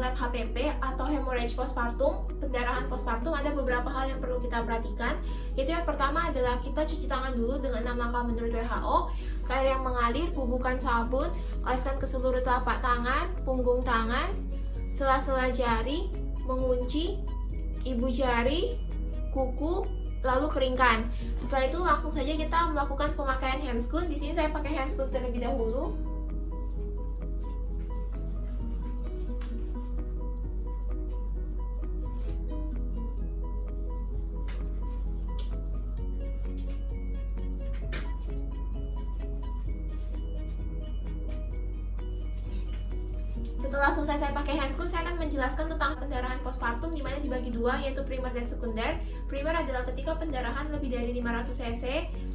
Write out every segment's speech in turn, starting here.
terhadap HPP atau hemorrhage postpartum, pendarahan postpartum, ada beberapa hal yang perlu kita perhatikan. Yaitu yang pertama adalah kita cuci tangan dulu dengan 6 langkah menurut WHO. Air yang mengalir, bubukan sabun, oleskan ke seluruh telapak tangan, punggung tangan, sela-sela jari, mengunci, ibu jari, kuku, lalu keringkan. Setelah itu langsung saja kita melakukan pemakaian handscoon. Di sini saya pakai handscoon terlebih dahulu. Setelah selesai saya pakai handscoon, saya akan menjelaskan tentang pendarahan postpartum, di mana dibagi dua, yaitu primer dan sekunder. Primer adalah ketika pendarahan lebih dari 500 cc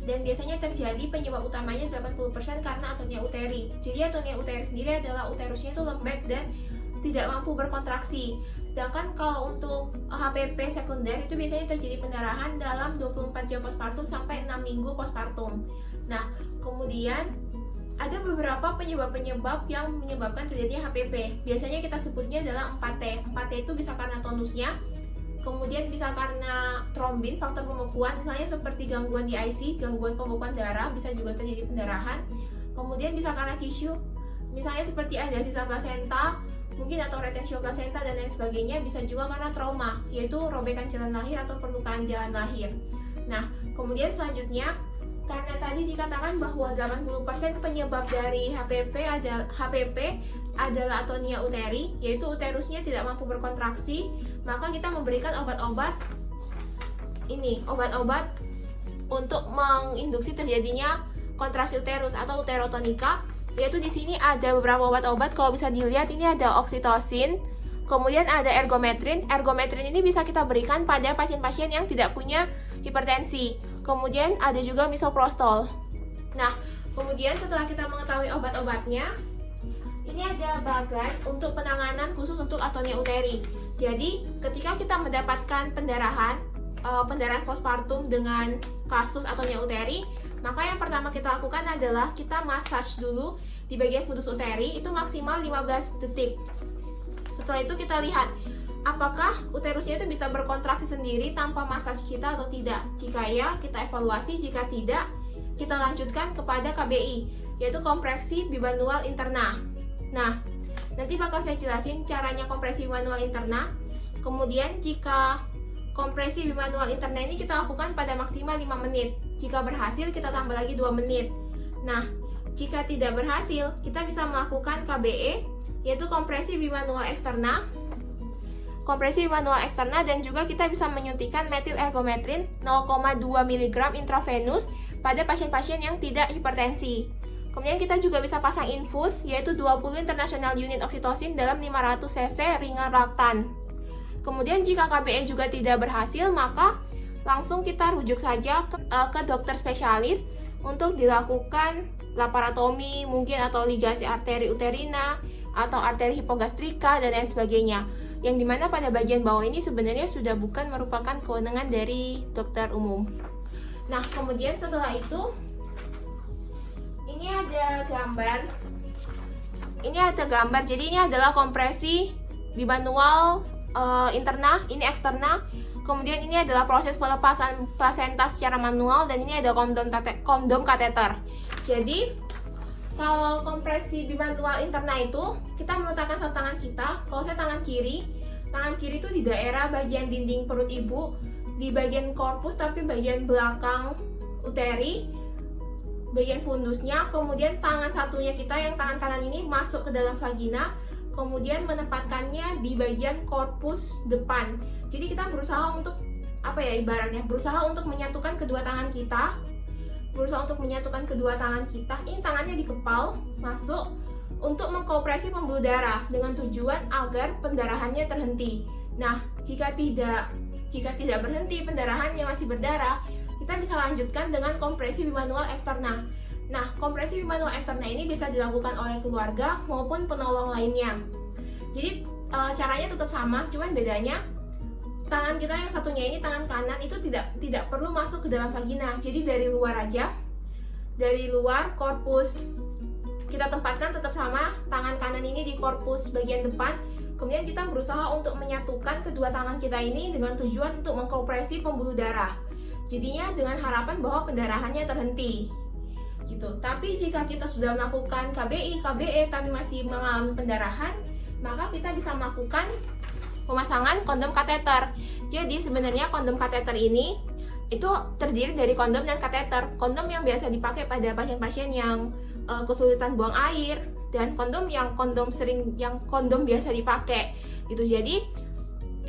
dan biasanya terjadi penyebab utamanya 80% karena atonia uteri. Jadi atonia uteri sendiri adalah uterusnya itu lembek dan tidak mampu berkontraksi. Sedangkan kalau untuk HPP sekunder itu biasanya terjadi pendarahan dalam 24 jam postpartum sampai 6 minggu postpartum. Nah, kemudian ada beberapa penyebab-penyebab yang menyebabkan terjadinya HPP. Biasanya kita sebutnya adalah 4T. 4T itu bisa karena tonusnya, kemudian bisa karena trombin, faktor pembekuan, misalnya seperti gangguan di IC, gangguan pembekuan darah, bisa juga terjadi pendarahan. Kemudian bisa karena tisu, misalnya seperti ada sisa plasenta, mungkin atau retensio plasenta dan lain sebagainya. Bisa juga karena trauma, yaitu robekan jalan lahir atau perlukaan jalan lahir. Nah, kemudian selanjutnya, karena tadi dikatakan bahwa 80% penyebab dari HPP adalah atonia uteri, yaitu uterusnya tidak mampu berkontraksi, maka kita memberikan obat-obat untuk menginduksi terjadinya kontraksi uterus atau uterotonika. Yaitu di sini ada beberapa obat-obat. Kalau bisa dilihat, ini ada oksitosin, kemudian ada ergometrin. Ergometrin ini bisa kita berikan pada pasien-pasien yang tidak punya hipertensi. Kemudian ada juga misoprostol. Nah, kemudian setelah kita mengetahui obat-obatnya, ini ada bagan untuk penanganan khusus untuk atonia uteri. Jadi, ketika kita mendapatkan pendarahan postpartum dengan kasus atonia uteri, maka yang pertama kita lakukan adalah kita massage dulu di bagian fundus uteri, itu maksimal 15 detik. Setelah itu kita lihat apakah uterusnya itu bisa berkontraksi sendiri tanpa massage kita atau tidak. Jika ya, kita evaluasi. Jika tidak, kita lanjutkan kepada KBI, yaitu kompresi bimanual interna. Nah, nanti bakal saya jelasin caranya kompresi bimanual interna. Kemudian jika kompresi bimanual interna ini kita lakukan pada maksimal 5 menit. Jika berhasil, kita tambah lagi 2 menit. Nah, jika tidak berhasil, kita bisa melakukan KBE, yaitu kompresi bimanual eksterna. Dan juga kita bisa menyuntikkan metil ergometrin 0,2 mg intravenus pada pasien-pasien yang tidak hipertensi. Kemudian kita juga bisa pasang infus, yaitu 20 international unit oksitosin dalam 500 cc ringan laktan. Kemudian jika KBE juga tidak berhasil, maka langsung kita rujuk saja ke dokter spesialis untuk dilakukan laparotomi mungkin, atau ligasi arteri uterina atau arteri hipogastrika dan lain sebagainya. Yang dimana pada bagian bawah ini sebenarnya sudah bukan merupakan kewenangan dari dokter umum. Nah, kemudian setelah itu, ini ada gambar. Jadi ini adalah kompresi bimanual interna, ini eksterna. Kemudian ini adalah proses pelepasan plasenta secara manual, dan ini ada kondom kateter. Jadi kalau kompresi bimanual interna itu, kita meletakkan satu tangan kita. Kalau saya tangan kiri itu di daerah bagian dinding perut ibu, di bagian korpus tapi bagian belakang uteri, bagian fundusnya. Kemudian tangan satunya kita, yang tangan kanan ini, masuk ke dalam vagina, kemudian menempatkannya di bagian korpus depan. Jadi kita berusaha untuk berusaha untuk menyatukan kedua tangan kita. Ini tangannya dikepal, masuk untuk mengkompresi pembuluh darah dengan tujuan agar pendarahannya terhenti. Nah, jika tidak berhenti, pendarahannya masih berdarah, kita bisa lanjutkan dengan kompresi bimanual eksterna. Nah, kompresi bimanual eksterna ini bisa dilakukan oleh keluarga maupun penolong lainnya. Jadi caranya tetap sama, cuman bedanya tangan kita yang satunya ini, tangan kanan itu tidak perlu masuk ke dalam vagina. Jadi dari luar aja, dari luar korpus kita tempatkan tetap sama. Tangan kanan ini di korpus bagian depan, Kemudian kita berusaha untuk menyatukan kedua tangan kita ini dengan tujuan untuk mengkompresi pembuluh darah. Jadinya dengan harapan bahwa pendarahannya terhenti. Gitu. Tapi jika kita sudah melakukan KBI, KBE tapi masih mengalami pendarahan, maka kita bisa melakukan pemasangan kondom kateter. Jadi sebenarnya kondom kateter ini itu terdiri dari kondom dan kateter. Kondom yang biasa dipakai pada pasien-pasien yang kesulitan buang air, dan kondom biasa dipakai gitu. Jadi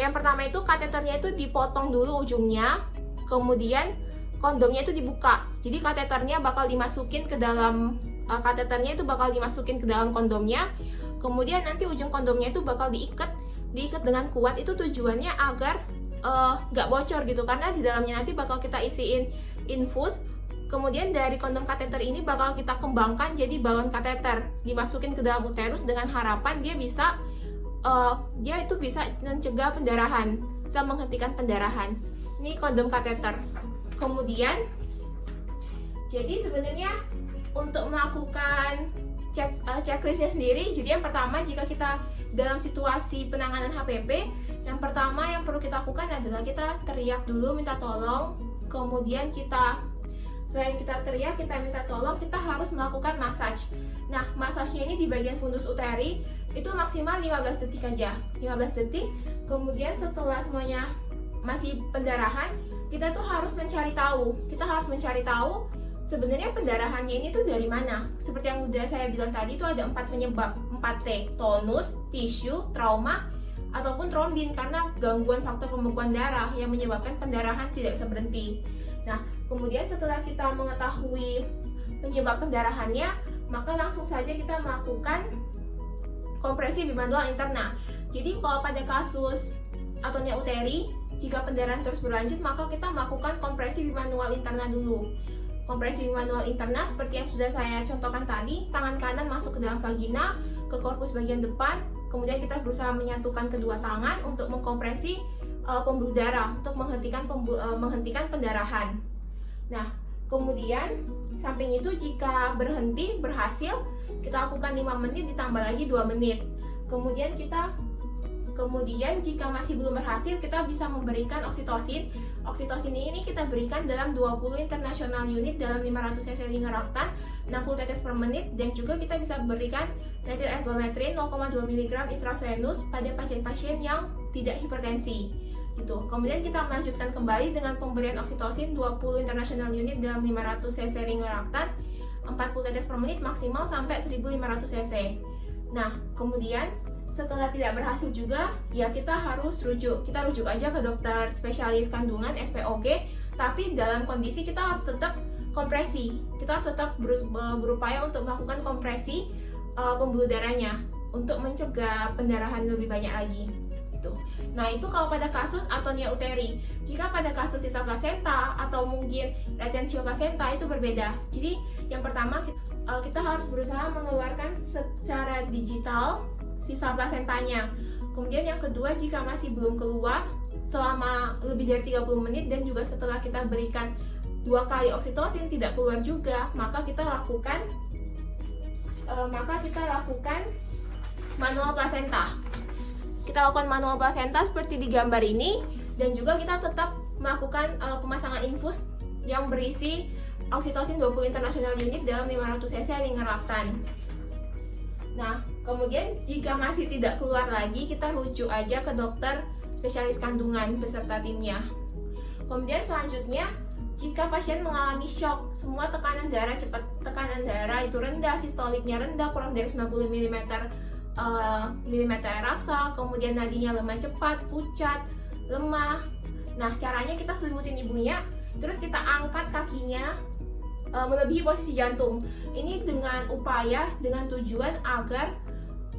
yang pertama itu kateternya itu dipotong dulu ujungnya, kemudian kondomnya itu dibuka. Jadi kateternya bakal dimasukin ke dalam kondomnya. Kemudian nanti ujung kondomnya itu bakal diikat dengan kuat. Itu tujuannya agar nggak bocor gitu, karena di dalamnya nanti bakal kita isiin infus. Kemudian dari kondom kateter ini bakal kita kembangkan jadi balon kateter, dimasukin ke dalam uterus dengan harapan dia bisa mencegah pendarahan, bisa menghentikan pendarahan. Ini kondom kateter. Kemudian, jadi sebenarnya untuk melakukan checklistnya sendiri, jadi yang pertama jika kita dalam situasi penanganan HPP, yang pertama yang perlu kita lakukan adalah kita teriak dulu minta tolong. Kemudian selain kita teriak, kita minta tolong, kita harus melakukan massage. Nah, massage-nya ini di bagian fundus uteri itu maksimal 15 detik aja. 15 detik. Kemudian setelah semuanya masih pendarahan, kita tuh harus mencari tahu. Kita harus mencari tahu sebenarnya pendarahannya ini tuh dari mana. Seperti yang udah saya bilang tadi, itu ada 4 penyebab, 4T: tonus, tisu, trauma, ataupun trombin, karena gangguan faktor pembekuan darah yang menyebabkan pendarahan tidak bisa berhenti. Nah, kemudian setelah kita mengetahui penyebab pendarahannya, maka langsung saja kita melakukan kompresi bimanual interna. Jadi kalau pada kasus atonia uteri, jika pendarahan terus berlanjut, maka kita melakukan kompresi bimanual interna dulu. Kompresi bimanual interna seperti yang sudah saya contohkan tadi, tangan kanan masuk ke dalam vagina, ke korpus bagian depan, kemudian kita berusaha menyatukan kedua tangan untuk mengkompresi pembuluh darah untuk menghentikan pendarahan. Nah, kemudian samping itu jika berhasil, kita lakukan 5 menit ditambah lagi 2 menit. Kemudian jika masih belum berhasil, kita bisa memberikan oksitosin. Oksitosin ini kita berikan dalam 20 international unit dalam 500 cc lingeraktan, 60 tetes per menit, dan juga kita bisa berikan metil ergometrin 0,2 mg intravenous pada pasien-pasien yang tidak hipertensi. Gitu. Kemudian kita melanjutkan kembali dengan pemberian oksitosin 20 international unit dalam 500 cc lingeraktan, 40 tetes per menit maksimal sampai 1500 cc. Nah, kemudian setelah tidak berhasil juga, ya kita rujuk aja ke dokter spesialis kandungan SPOG, tapi dalam kondisi kita harus tetap kompresi. Kita harus tetap berupaya untuk melakukan kompresi pembuluh darahnya untuk mencegah pendarahan lebih banyak lagi. Nah, itu kalau pada kasus atonia uteri. Jika pada kasus sisa plasenta atau mungkin retensio plasenta itu berbeda. Jadi yang pertama kita harus berusaha mengeluarkan secara digital sisa plasentanya. Kemudian yang kedua, jika masih belum keluar selama lebih dari 30 menit dan juga setelah kita berikan 2 kali oksitosin tidak keluar juga, maka kita lakukan manual plasenta. Kita lakukan manual plasenta seperti di gambar ini, dan juga kita tetap melakukan pemasangan infus yang berisi oksitosin 20 international unit dalam 500 cc lingeraktan. Nah, kemudian jika masih tidak keluar lagi, kita rujuk aja ke dokter spesialis kandungan beserta timnya. Kemudian selanjutnya, jika pasien mengalami shock, semua tekanan darah itu rendah, sistoliknya rendah, kurang dari 90 mm raksa, kemudian nadinya lemah cepat, pucat, lemah. Nah, caranya kita selimutin ibunya, terus kita angkat kakinya melebihi posisi jantung. Ini dengan tujuan agar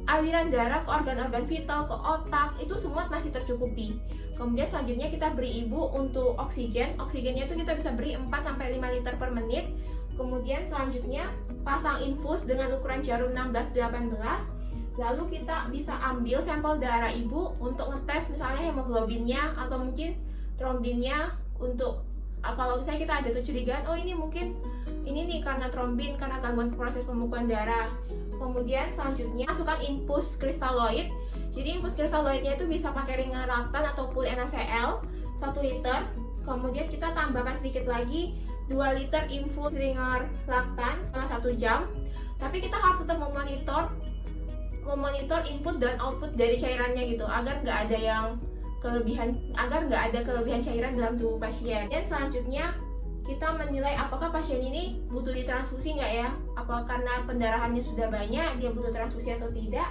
aliran darah ke organ-organ vital, ke otak, itu semua masih tercukupi. Kemudian selanjutnya kita beri ibu untuk oksigen. Oksigennya itu kita bisa beri 4-5 liter per menit. Kemudian selanjutnya pasang infus dengan ukuran jarum 16-18. Lalu kita bisa ambil sampel darah ibu untuk ngetes misalnya hemoglobinnya atau mungkin trombinnya untuk Kalau misalnya kita ada kecurigaan, oh ini mungkin ini nih karena trombin, karena gangguan proses pembekuan darah. Kemudian selanjutnya masukkan infus kristaloid. Jadi infus kristaloidnya itu bisa pakai ringan laktan ataupun NaCl 1 liter. Kemudian kita tambahkan sedikit lagi 2 liter infus ringan laktan selama 1 jam. Tapi kita harus tetap memonitor input dan output dari cairannya gitu, agar nggak ada kelebihan cairan dalam tubuh pasien. Dan selanjutnya kita menilai apakah pasien ini butuh ditransfusi nggak ya, apakah karena pendarahannya sudah banyak dia butuh transfusi atau tidak.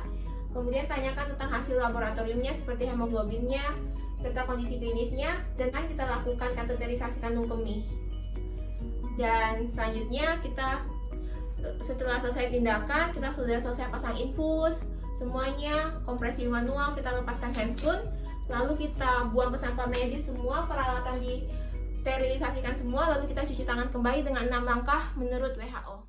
Kemudian tanyakan tentang hasil laboratoriumnya seperti hemoglobinnya serta kondisi klinisnya, dan kita lakukan kateterisasi kandung kemih. Dan selanjutnya setelah selesai tindakan, kita sudah selesai pasang infus semuanya, kompresi manual, kita lepaskan handscoon, lalu kita buang ke sampah medis semua, peralatan disterilisasikan semua, lalu kita cuci tangan kembali dengan 6 langkah menurut WHO.